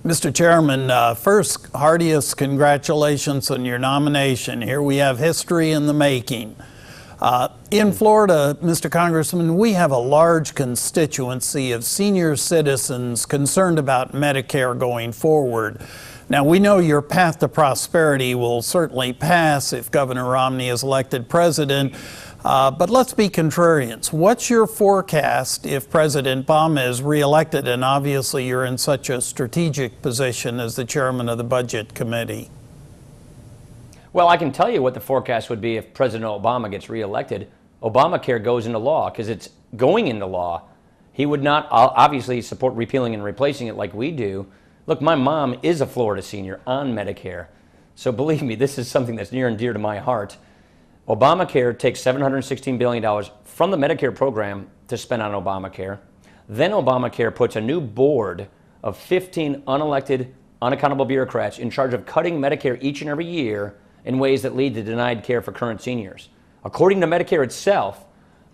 Mr. Chairman, first, heartiest congratulations on your nomination. Here we have history in the making. In Florida, Mr. Congressman, we have a large constituency of senior citizens concerned about Medicare going forward. Now, we know your path to prosperity will certainly pass if Governor Romney is elected president, but let's be contrarians. What's your forecast if President Obama is reelected, and obviously you're in such a strategic position as the chairman of the Budget Committee? Well, I can tell you what the forecast would be if President Obama gets reelected. Obamacare goes into law because it's going into law. He would not obviously support repealing and replacing it like we do. Look, my mom is a Florida senior on Medicare. So believe me, this is something that's near and dear to my heart. Obamacare takes $716 billion from the Medicare program to spend on Obamacare. Then Obamacare puts a new board of 15 unelected, unaccountable bureaucrats in charge of cutting Medicare each and every year in ways that lead to denied care for current seniors. According to Medicare itself,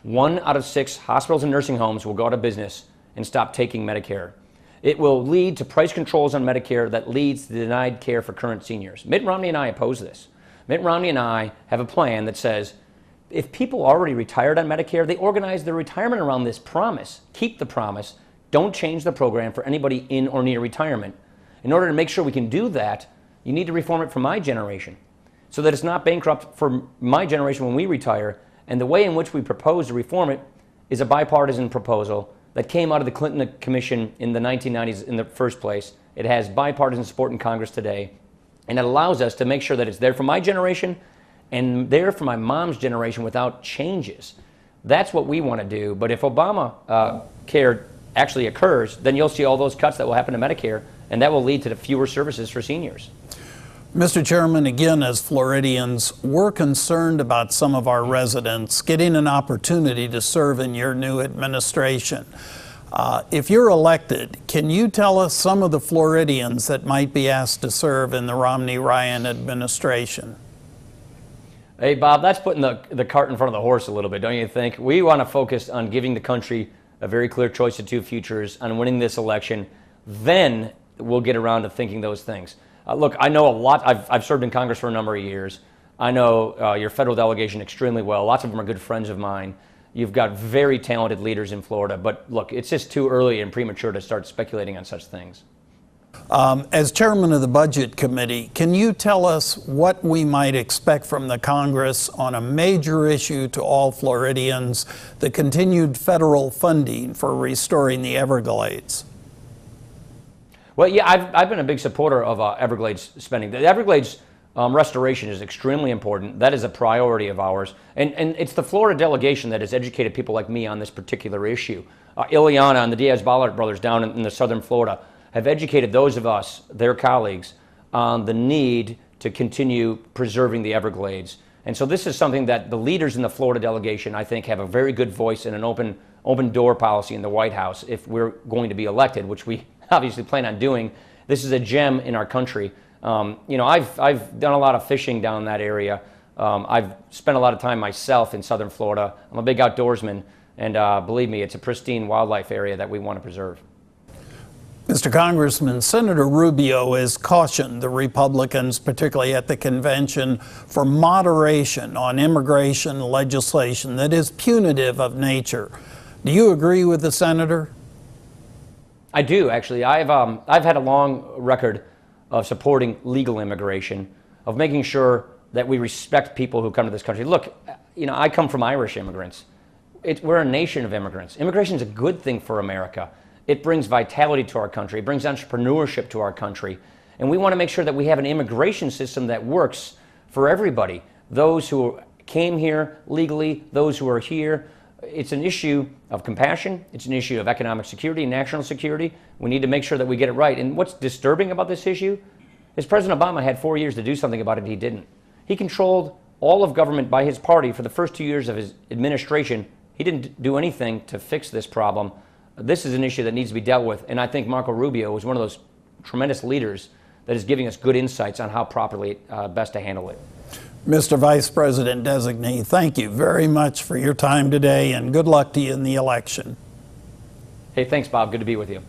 1 out of 6 hospitals and nursing homes will go out of business and stop taking Medicare. It will lead to price controls on Medicare that leads to denied care for current seniors. Mitt Romney and I oppose this. Mitt Romney and I have a plan that says if people already retired on Medicare, they organize their retirement around this promise. Keep the promise. Don't change the program for anybody in or near retirement. In order to make sure we can do that, you need to reform it for my generation, so that it's not bankrupt for my generation when we retire. And the way in which we propose to reform it is a bipartisan proposal that came out of the Clinton Commission in the 1990s in the first place. It has bipartisan support in Congress today, and it allows us to make sure that it's there for my generation and there for my mom's generation without changes. That's what we want to do. But if Obamacare actually occurs, then you'll see all those cuts that will happen to Medicare, and that will lead to fewer services for seniors. Mr. Chairman, again, as Floridians, we're concerned about some of our residents getting an opportunity to serve in your new administration. If you're elected, can you tell us some of the Floridians that might be asked to serve in the Romney-Ryan administration? Hey, Bob, that's putting the cart in front of the horse a little bit, don't you think? We want to focus on giving the country a very clear choice of two futures, on winning this election. Then we'll get around to thinking those things. Look, I know a lot. I've served in Congress for a number of years. I know your federal delegation extremely well. Lots of them are good friends of mine. You've got very talented leaders in Florida. But look, it's just too early and premature to start speculating on such things. As chairman of the Budget Committee, can you tell us what we might expect from the Congress on a major issue to all Floridians, the continued federal funding for restoring the Everglades? Well, yeah, I've been a big supporter of Everglades spending. The Everglades restoration is extremely important. That is a priority of ours. And it's the Florida delegation that has educated people like me on this particular issue. Ileana and the Diaz-Balart brothers down in the southern Florida have educated those of us, their colleagues, on the need to continue preserving the Everglades. And so this is something that the leaders in the Florida delegation, I think, have a very good voice in an open door policy in the White House if we're going to be elected, which we obviously plan on doing. This is a gem in our country. You know, I've done a lot of fishing down in that area. I've spent a lot of time myself in southern Florida. I'm a big outdoorsman, and believe me, it's a pristine wildlife area that we want to preserve. Mr. Congressman, Senator Rubio has cautioned the Republicans, particularly at the convention, for moderation on immigration legislation that is punitive of nature. Do you agree with the senator? I do, actually. I've had a long record of supporting legal immigration, of making sure that we respect people who come to this country. Look, you know, I come from Irish immigrants. We're a nation of immigrants. Immigration is a good thing for America. It brings vitality to our country. It brings entrepreneurship to our country. And we want to make sure that we have an immigration system that works for everybody. Those who came here legally, those who are here. It's an issue of compassion. It's an issue of economic security and national security. We need to make sure that we get it right. And what's disturbing about this issue is President Obama had 4 years to do something about it. He didn't. He controlled all of government by his party for the first 2 years of his administration. He didn't do anything to fix this problem. This is an issue that needs to be dealt with. And I think Marco Rubio is one of those tremendous leaders that is giving us good insights on how properly best to handle it. Mr. Vice President Designee, thank you very much for your time today, and good luck to you in the election. Hey, thanks, Bob. Good to be with you.